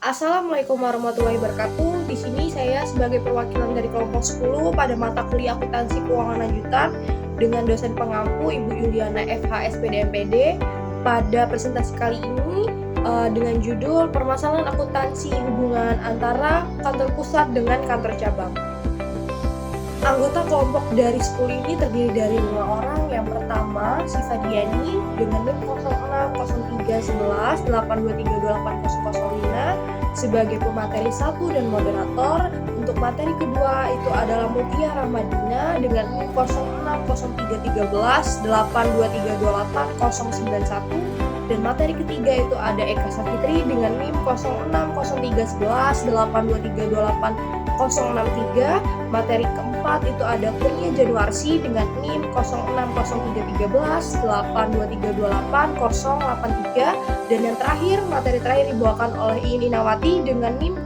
Assalamualaikum warahmatullahi wabarakatuh. Di sini saya sebagai perwakilan dari kelompok 10 pada mata kuliah akuntansi keuangan lanjutan dengan dosen pengampu Ibu Yuliana FH SPD MPD. Pada presentasi kali ini dengan judul permasalahan akuntansi hubungan antara kantor pusat dengan kantor cabang. Anggota kelompok dari 10 ini terdiri dari 5 orang. Yang pertama, Siva Diani dengan NIM 06031182328005 sebagai pemateri 1 dan moderator. Untuk materi kedua itu adalah Mutia Ramadina dengan NIM 06031382328091 dan materi ketiga itu ada Eka Safitri dengan NIM 06031182328063. Materi keempat itu ada Kurnia Januarsi dengan NIM 06031382328083 dan yang terakhir materi terakhir dibawakan oleh Iin Inawati dengan NIM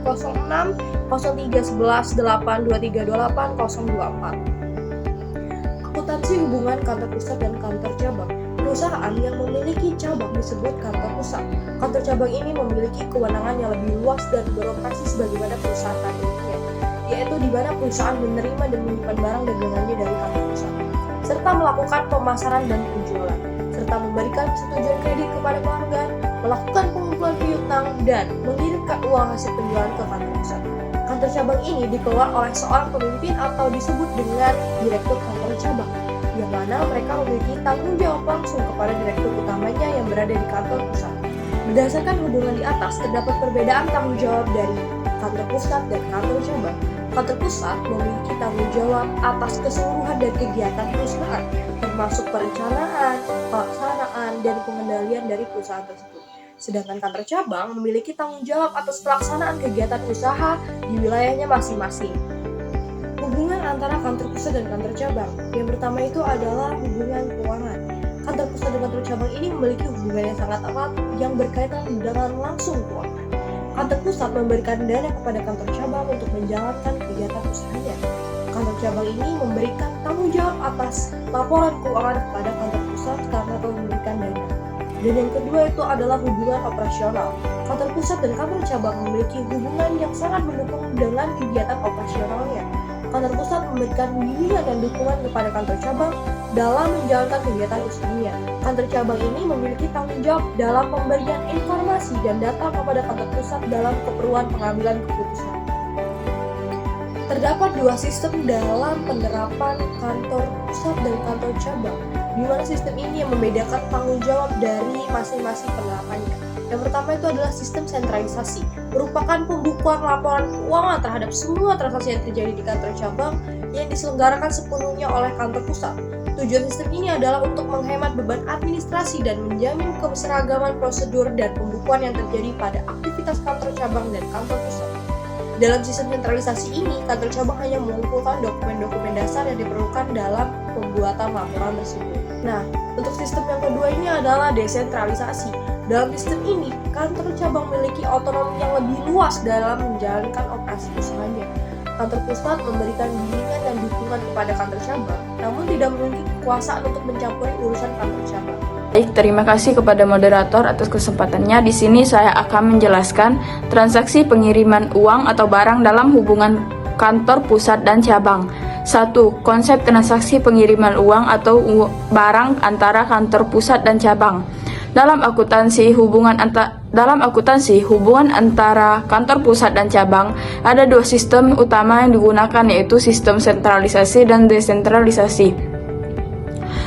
06031182328024. Akuntansi hubungan kantor pusat dan kantor cabang. Perusahaan yang memiliki cabang disebut kantor pusat. Kantor cabang ini memiliki kewenangan yang lebih luas dan beroperasi sebagaimana perusahaan pada umumnya, yaitu di mana perusahaan menerima dan menyimpan barang dagangannya dari kantor pusat, serta melakukan pemasaran dan penjualan, serta memberikan persetujuan kredit kepada pelanggan, melakukan pengumpulan piutang, dan mengirimkan uang hasil penjualan ke kantor pusat. Kantor cabang ini dikelola oleh seorang pemimpin atau disebut dengan direktur kantor cabang, yang mana mereka memiliki tanggung jawab langsung kepada direktur utamanya yang berada di kantor pusat. Berdasarkan hubungan di atas, terdapat perbedaan tanggung jawab dari kantor pusat dan kantor cabang. Kantor pusat memiliki tanggung jawab atas keseluruhan dari kegiatan perusahaan, termasuk perencanaan, pelaksanaan, dan pengendalian dari perusahaan tersebut. Sedangkan kantor cabang memiliki tanggung jawab atas pelaksanaan kegiatan usaha di wilayahnya masing-masing. Hubungan antara kantor pusat dan kantor cabang. Yang pertama itu adalah hubungan keuangan. Kantor pusat dan kantor cabang ini memiliki hubungan yang sangat erat yang berkaitan dengan langsung keuangan. Kantor pusat memberikan dana kepada kantor cabang untuk menjalankan kegiatan usahanya. Kantor cabang ini memberikan tanggung jawab atas laporan keuangan kepada kantor pusat karena telah memberikan dana. Dan yang kedua itu adalah hubungan operasional. Kantor pusat dan kantor cabang memiliki hubungan yang sangat mendukung dengan kegiatan operasionalnya. Kantor pusat memberikan bimbingan dan dukungan kepada kantor cabang dalam menjalankan kegiatan usahanya. Kantor cabang ini memiliki tanggung jawab dalam pemberian informasi dan data kepada kantor pusat dalam keperluan pengambilan keputusan. Terdapat dua sistem dalam penerapan kantor pusat dan kantor cabang, di mana sistem ini yang membedakan tanggung jawab dari masing-masing penerapannya. Yang pertama itu adalah sistem sentralisasi, merupakan pembukuan laporan keuangan terhadap semua transaksi yang terjadi di kantor cabang yang diselenggarakan sepenuhnya oleh kantor pusat. Tujuan sistem ini adalah untuk menghemat beban administrasi dan menjamin keseragaman prosedur dan pembukuan yang terjadi pada aktivitas kantor cabang dan kantor pusat. Dalam sistem sentralisasi ini, kantor cabang hanya mengumpulkan dokumen-dokumen dasar yang diperlukan dalam pembuatan laporan tersebut. Nah, untuk sistem yang kedua ini adalah desentralisasi. Dalam sistem ini, kantor cabang memiliki otonomi yang lebih luas dalam menjalankan operasi usahanya. Kantor pusat memberikan bimbingan dan dukungan kepada kantor cabang, namun tidak memiliki kekuasaan untuk mencampuri urusan kantor cabang. Baik, terima kasih kepada moderator atas kesempatannya. Di sini saya akan menjelaskan transaksi pengiriman uang atau barang dalam hubungan kantor pusat dan cabang. 1. Konsep transaksi pengiriman uang atau barang antara kantor pusat dan cabang. Dalam akuntansi hubungan antara kantor pusat dan cabang ada dua sistem utama yang digunakan, yaitu sistem sentralisasi dan desentralisasi.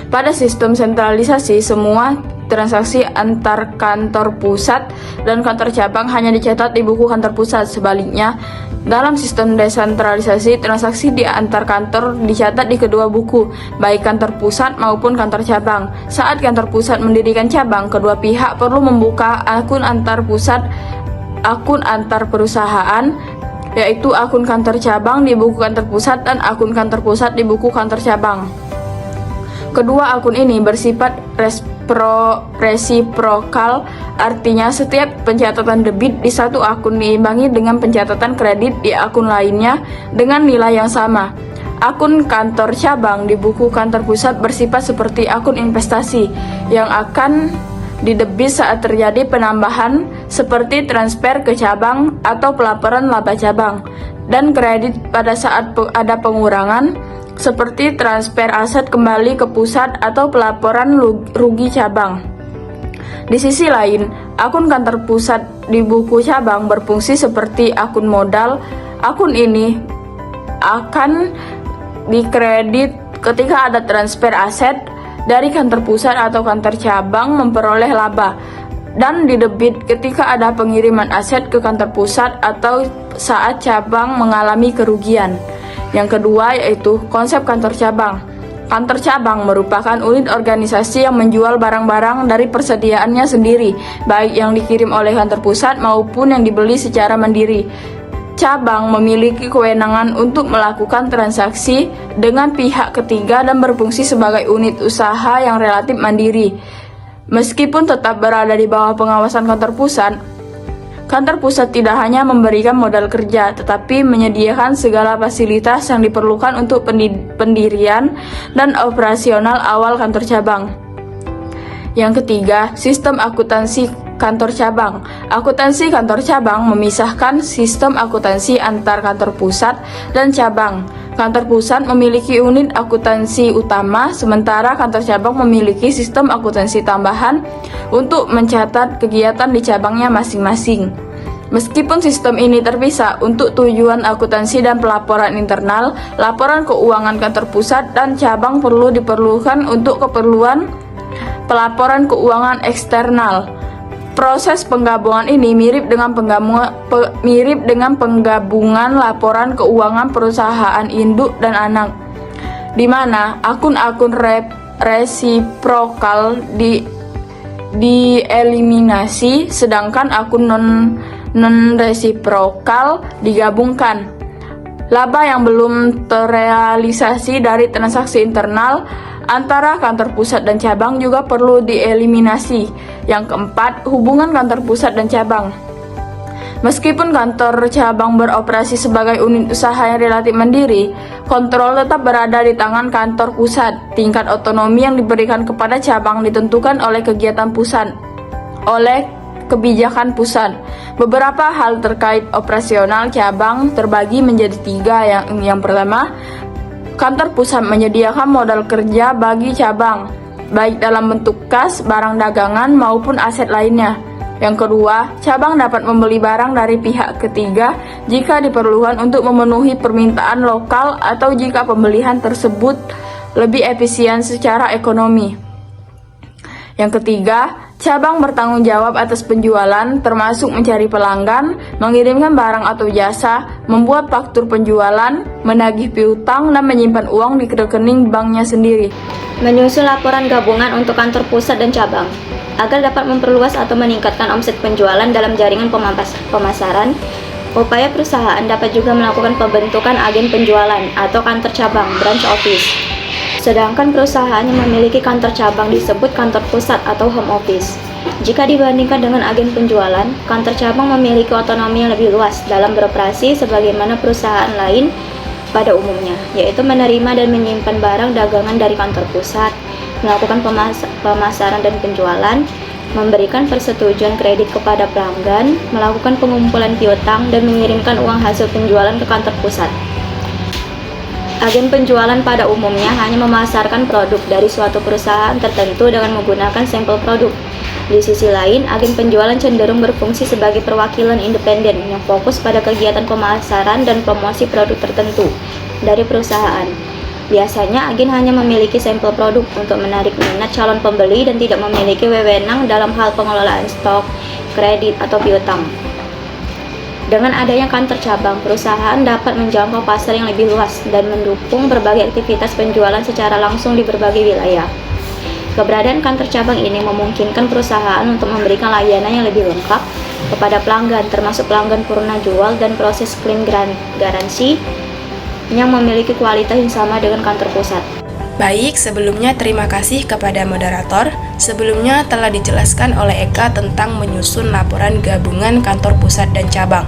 Pada sistem sentralisasi, semua transaksi antar kantor pusat dan kantor cabang hanya dicatat di buku kantor pusat. Sebaliknya, dalam sistem desentralisasi, transaksi di antar kantor dicatat di kedua buku, baik kantor pusat maupun kantor cabang. Saat kantor pusat mendirikan cabang, kedua pihak perlu membuka akun antar perusahaan, yaitu akun kantor cabang di buku kantor pusat dan akun kantor pusat di buku kantor cabang. Kedua akun ini bersifat resiprokal, artinya setiap pencatatan debit di satu akun diimbangi dengan pencatatan kredit di akun lainnya dengan nilai yang sama. Akun kantor cabang di buku kantor pusat bersifat seperti akun investasi yang akan didebit saat terjadi penambahan seperti transfer ke cabang atau pelaporan laba cabang, dan kredit pada saat ada pengurangan seperti transfer aset kembali ke pusat atau pelaporan rugi cabang. Di sisi lain, akun kantor pusat di buku cabang berfungsi seperti akun modal. Akun ini akan dikredit ketika ada transfer aset dari kantor pusat atau kantor cabang memperoleh laba, dan didebit ketika ada pengiriman aset ke kantor pusat atau saat cabang mengalami kerugian. Yang kedua yaitu konsep kantor cabang. Kantor cabang merupakan unit organisasi yang menjual barang-barang dari persediaannya sendiri, baik yang dikirim oleh kantor pusat maupun yang dibeli secara mandiri. Cabang memiliki kewenangan untuk melakukan transaksi dengan pihak ketiga dan berfungsi sebagai unit usaha yang relatif mandiri. Meskipun tetap berada di bawah pengawasan kantor pusat tidak hanya memberikan modal kerja, tetapi menyediakan segala fasilitas yang diperlukan untuk pendirian dan operasional awal kantor cabang. Yang ketiga, sistem akuntansi kantor cabang. Akuntansi kantor cabang memisahkan sistem akuntansi antar kantor pusat dan cabang. Kantor pusat memiliki unit akuntansi utama, sementara kantor cabang memiliki sistem akuntansi tambahan untuk mencatat kegiatan di cabangnya masing-masing. Meskipun sistem ini terpisah untuk tujuan akuntansi dan pelaporan internal, laporan keuangan kantor pusat dan cabang diperlukan untuk keperluan pelaporan keuangan eksternal. Proses penggabungan ini mirip dengan penggabungan laporan keuangan perusahaan induk dan anak, di mana akun-akun resiprokal dieliminasi, sedangkan akun non-resiprokal digabungkan. Laba yang belum terrealisasi dari transaksi internal antara kantor pusat dan cabang juga perlu dieliminasi. Yang keempat, hubungan kantor pusat dan cabang. Meskipun kantor cabang beroperasi sebagai unit usaha yang relatif mandiri, kontrol tetap berada di tangan kantor pusat. Tingkat otonomi yang diberikan kepada cabang ditentukan oleh kebijakan pusat. Beberapa hal terkait operasional cabang terbagi menjadi 3. Yang pertama, kantor pusat menyediakan modal kerja bagi cabang, baik dalam bentuk kas, barang dagangan, maupun aset lainnya. Yang kedua, cabang dapat membeli barang dari pihak ketiga jika diperlukan untuk memenuhi permintaan lokal atau jika pembelian tersebut lebih efisien secara ekonomi. Yang ketiga, cabang bertanggung jawab atas penjualan, termasuk mencari pelanggan, mengirimkan barang atau jasa, membuat faktur penjualan, menagih piutang, dan menyimpan uang di rekening banknya sendiri. Menyusun laporan gabungan untuk kantor pusat dan cabang. Agar dapat memperluas atau meningkatkan omset penjualan dalam jaringan pemasaran, upaya perusahaan dapat juga melakukan pembentukan agen penjualan atau kantor cabang, branch office. Sedangkan perusahaan yang memiliki kantor cabang disebut kantor pusat atau home office. Jika dibandingkan dengan agen penjualan, kantor cabang memiliki otonomi yang lebih luas dalam beroperasi sebagaimana perusahaan lain pada umumnya, yaitu menerima dan menyimpan barang dagangan dari kantor pusat, melakukan pemasaran dan penjualan, memberikan persetujuan kredit kepada pelanggan, melakukan pengumpulan piutang, dan mengirimkan uang hasil penjualan ke kantor pusat. Agen penjualan pada umumnya hanya memasarkan produk dari suatu perusahaan tertentu dengan menggunakan sampel produk. Di sisi lain, agen penjualan cenderung berfungsi sebagai perwakilan independen yang fokus pada kegiatan pemasaran dan promosi produk tertentu dari perusahaan. Biasanya, agen hanya memiliki sampel produk untuk menarik minat calon pembeli dan tidak memiliki wewenang dalam hal pengelolaan stok, kredit, atau piutang. Dengan adanya kantor cabang, perusahaan dapat menjangkau pasar yang lebih luas dan mendukung berbagai aktivitas penjualan secara langsung di berbagai wilayah. Keberadaan kantor cabang ini memungkinkan perusahaan untuk memberikan layanan yang lebih lengkap kepada pelanggan, termasuk pelanggan purna jual dan proses klaim garansi yang memiliki kualitas yang sama dengan kantor pusat. Baik, sebelumnya terima kasih kepada moderator. Sebelumnya telah dijelaskan oleh Eka tentang menyusun laporan gabungan kantor pusat dan cabang.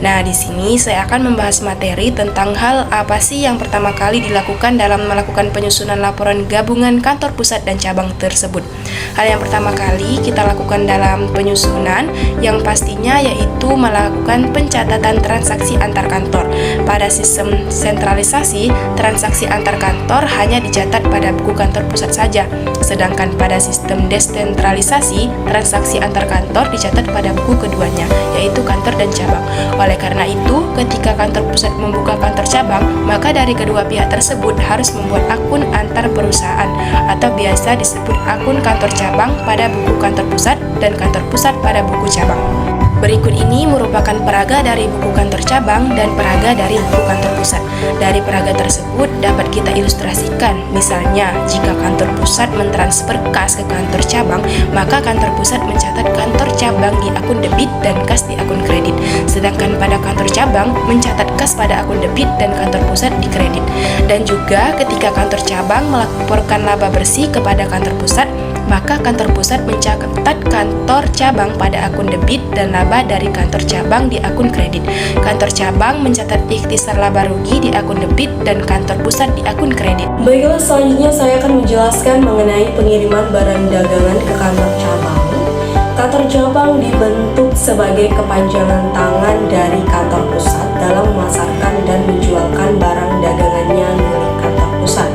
Nah, di sini saya akan membahas materi tentang hal apa sih yang pertama kali dilakukan dalam melakukan penyusunan laporan gabungan kantor pusat dan cabang tersebut. Hal yang pertama kali kita lakukan dalam penyusunan yang pastinya yaitu melakukan pencatatan transaksi antar kantor. Pada sistem sentralisasi, transaksi antar kantor hanya dicatat pada buku kantor pusat saja. Sedangkan pada sistem desentralisasi, transaksi antar kantor dicatat pada buku keduanya, yaitu kantor dan cabang. Oleh karena itu, ketika kantor pusat membuka kantor cabang, maka dari kedua pihak tersebut harus membuat akun antar perusahaan atau biasa disebut akun kantor cabang pada buku kantor pusat dan kantor pusat pada buku cabang. Berikut ini merupakan peraga dari buku kantor cabang dan peraga dari buku kantor pusat. Dari peraga tersebut dapat kita ilustrasikan, misalnya jika kantor pusat mentransfer kas ke kantor cabang, maka kantor pusat mencatat kantor cabang di akun debit dan kas di akun kredit. Sedangkan pada kantor cabang mencatat kas pada akun debit dan kantor pusat di kredit. Dan juga ketika kantor cabang melaporkan laba bersih kepada kantor pusat, maka kantor pusat mencatat kantor cabang pada akun debit dan laba dari kantor cabang di akun kredit. Kantor cabang mencatat ikhtisar laba rugi di akun debit dan kantor pusat di akun kredit. Baiklah, selanjutnya saya akan menjelaskan mengenai pengiriman barang dagangan ke kantor cabang. Kantor cabang dibentuk sebagai kepanjangan tangan dari kantor pusat dalam memasarkan dan menjualkan barang dagangannya milik kantor pusat.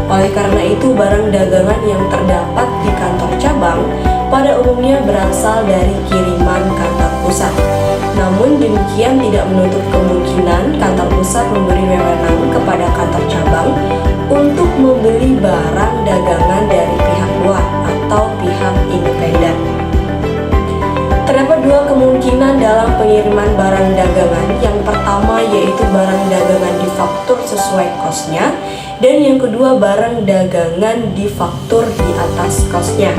Oleh karena itu, barang dagangan yang terdapat di kantor cabang pada umumnya berasal dari kiriman kantor pusat. Namun demikian tidak menutup kemungkinan kantor pusat memberi wewenang kepada kantor cabang untuk membeli barang dagangan dari pihak luar atau pihak independen. Terdapat dua kemungkinan dalam pengiriman barang dagangan. Yang pertama yaitu barang dagangan difaktur sesuai kosnya, dan yang kedua barang dagangan difaktur di atas kosnya.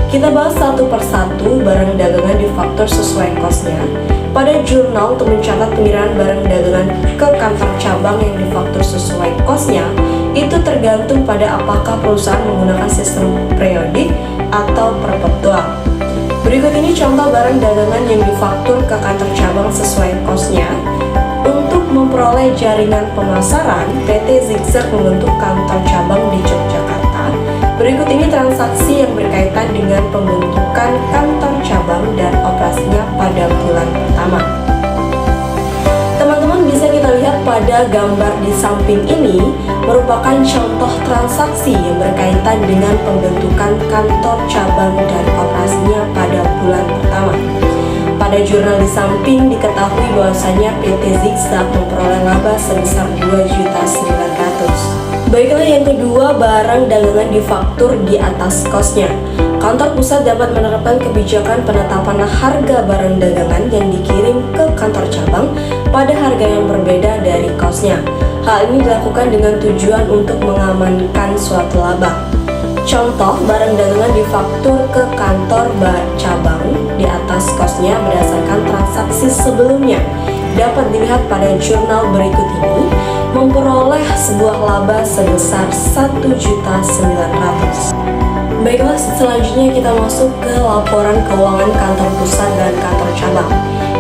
Kita bahas satu persatu barang dagangan difaktur sesuai kosnya. Pada jurnal untuk mencatat pengiriman barang dagangan ke kantor cabang yang difaktur sesuai kosnya, itu tergantung pada apakah perusahaan menggunakan sistem periodik atau perpetual. Berikut ini contoh barang dagangan yang difaktur ke kantor cabang sesuai kosnya. Untuk memperoleh jaringan pemasaran, PT Zigzag membentuk kantor cabang di Yogyakarta. Berikut ini transaksi yang berkaitan dengan pembentukan kantor cabang dan operasinya pada bulan pertama. Teman-teman bisa kita lihat pada gambar di samping ini merupakan contoh transaksi yang berkaitan dengan pembentukan kantor cabang dan operasinya pada bulan pertama. Pada jurnal di samping diketahui bahwasanya PT Zigzag memperoleh laba sebesar 2.900.000. Baiklah, yang kedua, barang dagangan difaktur di atas kosnya. Kantor pusat dapat menerapkan kebijakan penetapan harga barang dagangan yang dikirim ke kantor cabang pada harga yang berbeda dari kosnya. Hal ini dilakukan dengan tujuan untuk mengamankan suatu laba. Contoh, barang dagangan difaktur ke kantor cabang di atas kosnya berdasarkan transaksi sebelumnya. Dapat dilihat pada jurnal berikut ini, memperoleh sebuah laba sebesar 1.900.000. Baiklah, selanjutnya kita masuk ke laporan keuangan kantor pusat dan kantor cabang.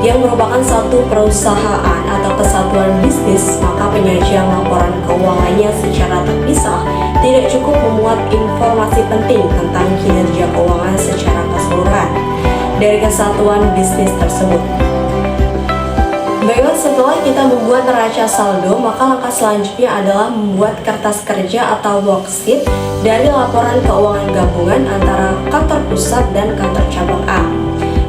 Yang merupakan satu perusahaan atau kesatuan bisnis, maka penyajian laporan keuangannya secara terpisah tidak cukup memuat informasi penting tentang kinerja keuangan secara keseluruhan dari kesatuan bisnis tersebut. Baiklah, setelah kita membuat neraca saldo, maka langkah selanjutnya adalah membuat kertas kerja atau worksheet dari laporan keuangan gabungan antara kantor pusat dan kantor cabang A.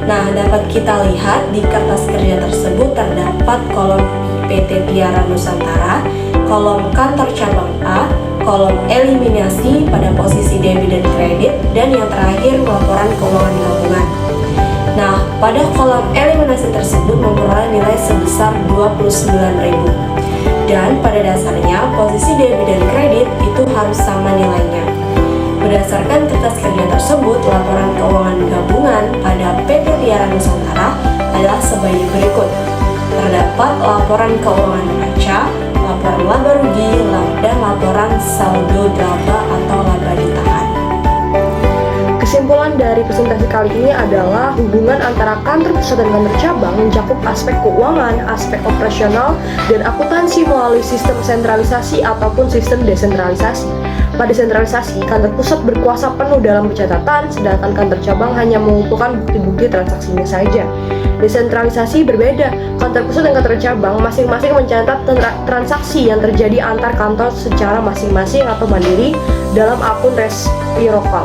Nah, dapat kita lihat di kertas kerja tersebut terdapat kolom PT Tiara Nusantara, kolom kantor cabang A, kolom eliminasi pada posisi debit dan kredit, dan yang terakhir laporan keuangan gabungan. Nah, pada kolom eliminasi tersebut memperoleh nilai sebesar 29.000. Dan pada dasarnya posisi debit dan kredit itu harus sama nilainya. Berdasarkan kertas kerja tersebut, laporan keuangan gabungan pada PT Tiara Nusantara adalah sebagai berikut. Terdapat laporan keuangan neraca, laporan laba rugi, dan laporan saldo laba atau laba ditahan. Kesimpulan dari presentasi kali ini adalah hubungan antara kantor pusat dan kantor cabang mencakup aspek keuangan, aspek operasional, dan akuntansi melalui sistem sentralisasi ataupun sistem desentralisasi. Pada sentralisasi, kantor pusat berkuasa penuh dalam pencatatan, sedangkan kantor cabang hanya mengumpulkan bukti-bukti transaksinya saja. Desentralisasi berbeda, kantor pusat dan kantor cabang masing-masing mencatat transaksi yang terjadi antar kantor secara masing-masing atau mandiri dalam akun resiprokal.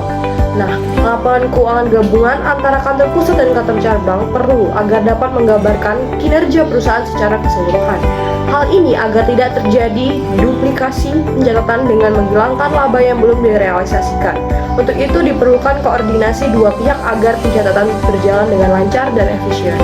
Nah, laporan keuangan gabungan antara kantor pusat dan kantor cabang perlu agar dapat menggambarkan kinerja perusahaan secara keseluruhan. Hal ini agar tidak terjadi duplikasi pencatatan dengan menghilangkan laba yang belum direalisasikan. Untuk itu diperlukan koordinasi dua pihak agar pencatatan berjalan dengan lancar dan efisien.